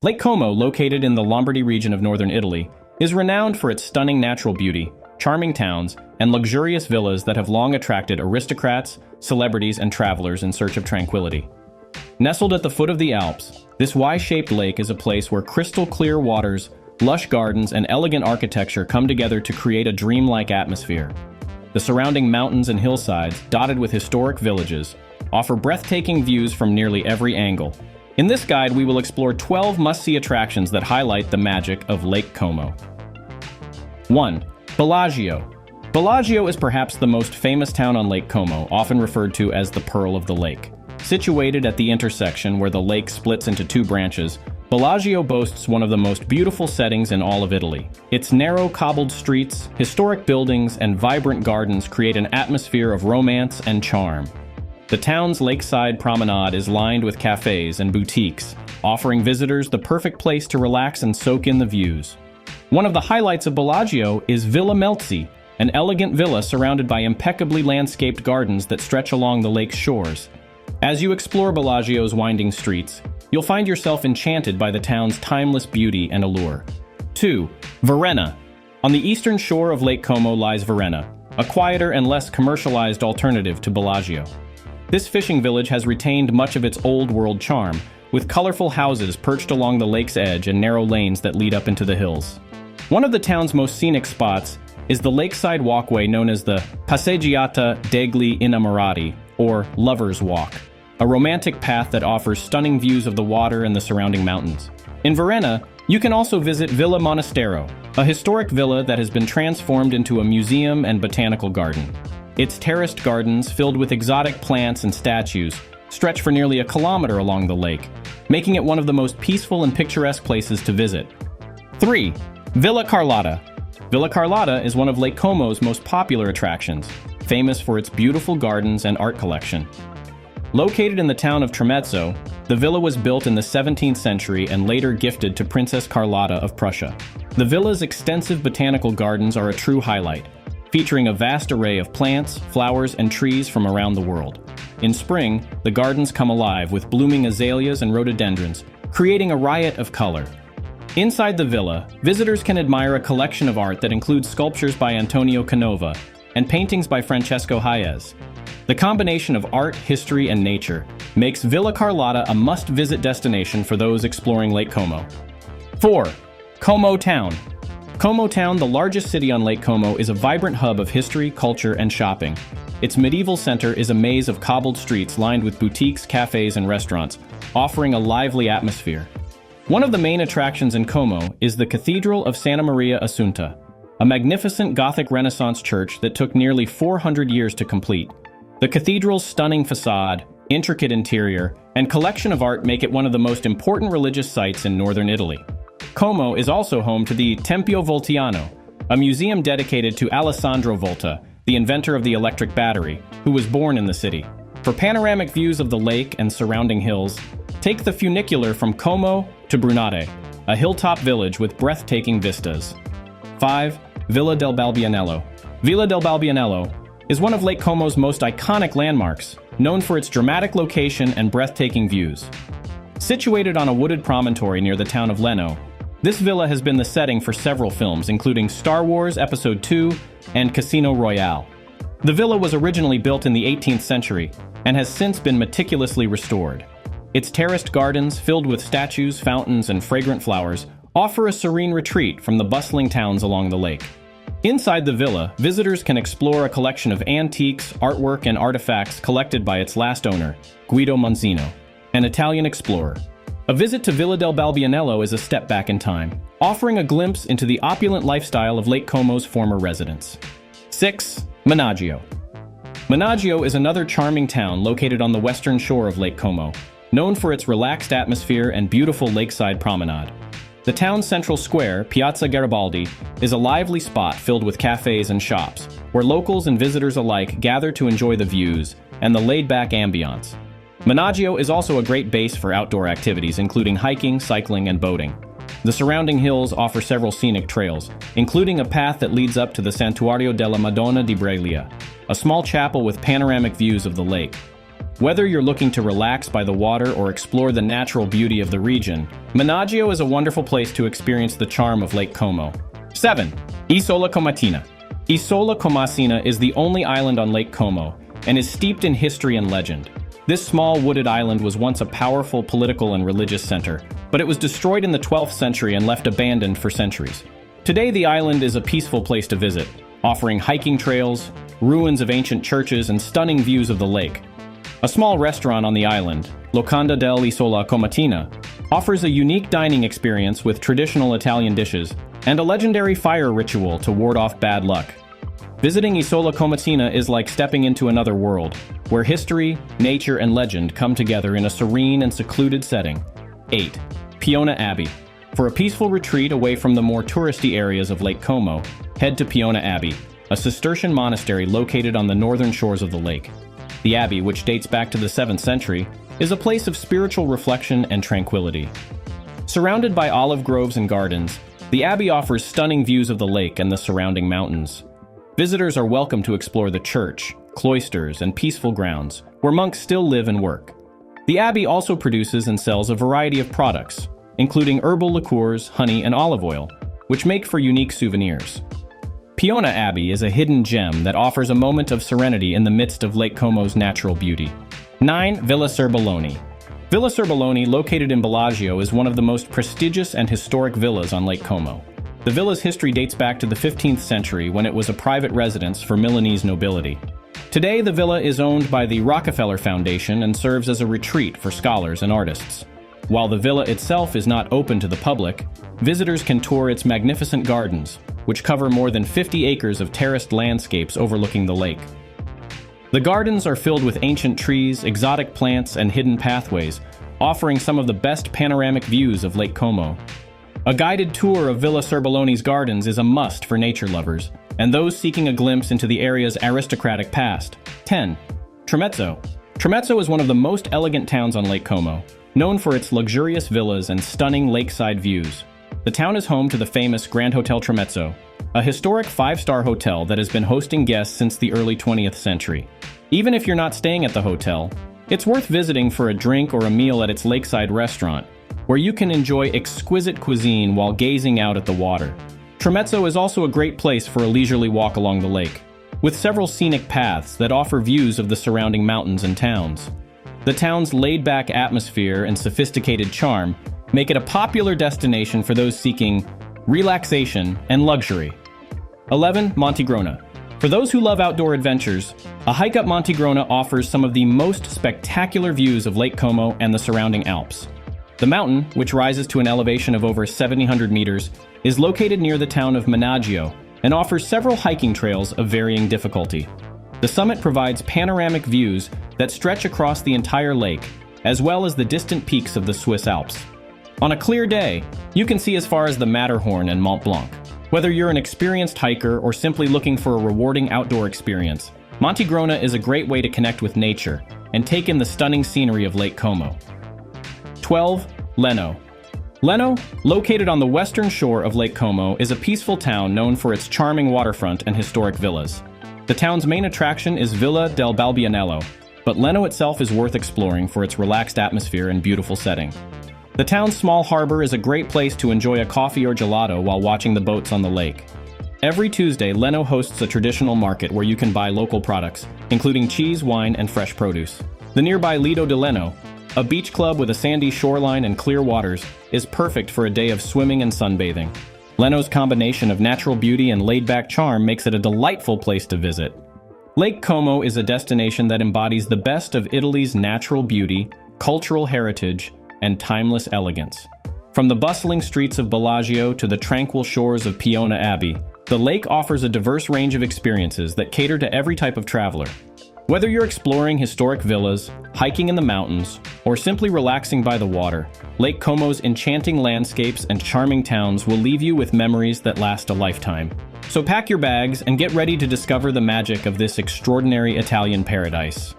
Lake Como, located in the Lombardy region of northern Italy, is renowned for its stunning natural beauty, charming towns, and luxurious villas that have long attracted aristocrats, celebrities, and travelers in search of tranquility. Nestled at the foot of the Alps, this Y-shaped lake is a place where crystal-clear waters, lush gardens, and elegant architecture come together to create a dreamlike atmosphere. The surrounding mountains and hillsides, dotted with historic villages, offer breathtaking views from nearly every angle. In this guide, we will explore 12 must-see attractions that highlight the magic of Lake Como. 1. Bellagio. Bellagio is perhaps the most famous town on Lake Como, often referred to as the Pearl of the Lake. Situated at the intersection where the lake splits into two branches, Bellagio boasts one of the most beautiful settings in all of Italy. Its narrow cobbled streets, historic buildings, and vibrant gardens create an atmosphere of romance and charm. The town's lakeside promenade is lined with cafes and boutiques, offering visitors the perfect place to relax and soak in the views. One of the highlights of Bellagio is Villa Melzi, an elegant villa surrounded by impeccably landscaped gardens that stretch along the lake's shores. As you explore Bellagio's winding streets, you'll find yourself enchanted by the town's timeless beauty and allure. 2. Varenna. On the eastern shore of Lake Como lies Varenna, a quieter and less commercialized alternative to Bellagio. This fishing village has retained much of its old-world charm, with colorful houses perched along the lake's edge and narrow lanes that lead up into the hills. One of the town's most scenic spots is the lakeside walkway known as the Passeggiata degli Innamorati, or Lover's Walk, a romantic path that offers stunning views of the water and the surrounding mountains. In Varenna, you can also visit Villa Monastero, a historic villa that has been transformed into a museum and botanical garden. Its terraced gardens, filled with exotic plants and statues, stretch for nearly a kilometer along the lake, making it one of the most peaceful and picturesque places to visit. 3. Villa Carlotta. Villa Carlotta is one of Lake Como's most popular attractions, famous for its beautiful gardens and art collection. Located in the town of Tremezzo, the villa was built in the 17th century and later gifted to Princess Carlotta of Prussia. The villa's extensive botanical gardens are a true highlight, featuring a vast array of plants, flowers, and trees from around the world. In spring, the gardens come alive with blooming azaleas and rhododendrons, creating a riot of color. Inside the villa, visitors can admire a collection of art that includes sculptures by Antonio Canova and paintings by Francesco Hayez. The combination of art, history, and nature makes Villa Carlotta a must-visit destination for those exploring Lake Como. 4. Como Town. Como Town, the largest city on Lake Como, is a vibrant hub of history, culture, and shopping. Its medieval center is a maze of cobbled streets lined with boutiques, cafes, and restaurants, offering a lively atmosphere. One of the main attractions in Como is the Cathedral of Santa Maria Assunta, a magnificent Gothic Renaissance church that took nearly 400 years to complete. The cathedral's stunning facade, intricate interior, and collection of art make it one of the most important religious sites in northern Italy. Como is also home to the Tempio Voltiano, a museum dedicated to Alessandro Volta, the inventor of the electric battery, who was born in the city. For panoramic views of the lake and surrounding hills, take the funicular from Como to Brunate, a hilltop village with breathtaking vistas. 5. Villa del Balbianello. Villa del Balbianello is one of Lake Como's most iconic landmarks, known for its dramatic location and breathtaking views. Situated on a wooded promontory near the town of Leno, this villa has been the setting for several films, including Star Wars Episode II and Casino Royale. The villa was originally built in the 18th century and has since been meticulously restored. Its terraced gardens, filled with statues, fountains, and fragrant flowers, offer a serene retreat from the bustling towns along the lake. Inside the villa, visitors can explore a collection of antiques, artwork, and artifacts collected by its last owner, Guido Monzino, an Italian explorer. A visit to Villa del Balbianello is a step back in time, offering a glimpse into the opulent lifestyle of Lake Como's former residents. 6. Menaggio. Menaggio is another charming town located on the western shore of Lake Como, known for its relaxed atmosphere and beautiful lakeside promenade. The town's central square, Piazza Garibaldi, is a lively spot filled with cafes and shops, where locals and visitors alike gather to enjoy the views and the laid-back ambiance. Menaggio is also a great base for outdoor activities, including hiking, cycling, and boating. The surrounding hills offer several scenic trails, including a path that leads up to the Santuario della Madonna di Breglia, a small chapel with panoramic views of the lake. Whether you're looking to relax by the water or explore the natural beauty of the region, Bellagio is a wonderful place to experience the charm of Lake Como. 7. Isola Comatina. Isola Comasina is the only island on Lake Como and is steeped in history and legend. This small wooded island was once a powerful political and religious center, but it was destroyed in the 12th century and left abandoned for centuries. Today, the island is a peaceful place to visit, offering hiking trails, ruins of ancient churches, and stunning views of the lake. A small restaurant on the island, Locanda dell'Isola Comatina, offers a unique dining experience with traditional Italian dishes and a legendary fire ritual to ward off bad luck. Visiting Isola Comatina is like stepping into another world, where history, nature, and legend come together in a serene and secluded setting. 8. Piona Abbey. For a peaceful retreat away from the more touristy areas of Lake Como, head to Piona Abbey, a Cistercian monastery located on the northern shores of the lake. The abbey, which dates back to the 7th century, is a place of spiritual reflection and tranquility. Surrounded by olive groves and gardens, the abbey offers stunning views of the lake and the surrounding mountains. Visitors are welcome to explore the church, cloisters, and peaceful grounds, where monks still live and work. The abbey also produces and sells a variety of products, including herbal liqueurs, honey, and olive oil, which make for unique souvenirs. Piona Abbey is a hidden gem that offers a moment of serenity in the midst of Lake Como's natural beauty. 9. Villa Serbelloni. Villa Serbelloni, located in Bellagio, is one of the most prestigious and historic villas on Lake Como. The villa's history dates back to the 15th century when it was a private residence for Milanese nobility. Today, the villa is owned by the Rockefeller Foundation and serves as a retreat for scholars and artists. While the villa itself is not open to the public, visitors can tour its magnificent gardens, which cover more than 50 acres of terraced landscapes overlooking the lake. The gardens are filled with ancient trees, exotic plants, and hidden pathways, offering some of the best panoramic views of Lake Como. A guided tour of Villa Serbelloni's gardens is a must for nature lovers, and those seeking a glimpse into the area's aristocratic past. 10. Tramezzo. Tramezzo is one of the most elegant towns on Lake Como, known for its luxurious villas and stunning lakeside views. The town is home to the famous Grand Hotel Tramezzo, a historic 5-star hotel that has been hosting guests since the early 20th century. Even if you're not staying at the hotel, it's worth visiting for a drink or a meal at its lakeside restaurant, where you can enjoy exquisite cuisine while gazing out at the water. Tramezzo is also a great place for a leisurely walk along the lake, with several scenic paths that offer views of the surrounding mountains and towns. The town's laid-back atmosphere and sophisticated charm make it a popular destination for those seeking relaxation and luxury. 11. Montegrona. For those who love outdoor adventures, a hike up Montegrona offers some of the most spectacular views of Lake Como and the surrounding Alps. The mountain, which rises to an elevation of over 700 meters, is located near the town of Bellagio and offers several hiking trails of varying difficulty. The summit provides panoramic views that stretch across the entire lake, as well as the distant peaks of the Swiss Alps. On a clear day, you can see as far as the Matterhorn and Mont Blanc. Whether you're an experienced hiker or simply looking for a rewarding outdoor experience, Montegrona is a great way to connect with nature and take in the stunning scenery of Lake Como. 12. Leno. Leno, located on the western shore of Lake Como, is a peaceful town known for its charming waterfront and historic villas. The town's main attraction is Villa del Balbianello, but Leno itself is worth exploring for its relaxed atmosphere and beautiful setting. The town's small harbor is a great place to enjoy a coffee or gelato while watching the boats on the lake. Every Tuesday, Leno hosts a traditional market where you can buy local products, including cheese, wine, and fresh produce. The nearby Lido de Leno, a beach club with a sandy shoreline and clear waters, is perfect for a day of swimming and sunbathing. Leno's combination of natural beauty and laid-back charm makes it a delightful place to visit. Lake Como is a destination that embodies the best of Italy's natural beauty, cultural heritage, and timeless elegance. From the bustling streets of Bellagio to the tranquil shores of Piona Abbey, the lake offers a diverse range of experiences that cater to every type of traveler. Whether you're exploring historic villas, hiking in the mountains, or simply relaxing by the water, Lake Como's enchanting landscapes and charming towns will leave you with memories that last a lifetime. So pack your bags and get ready to discover the magic of this extraordinary Italian paradise.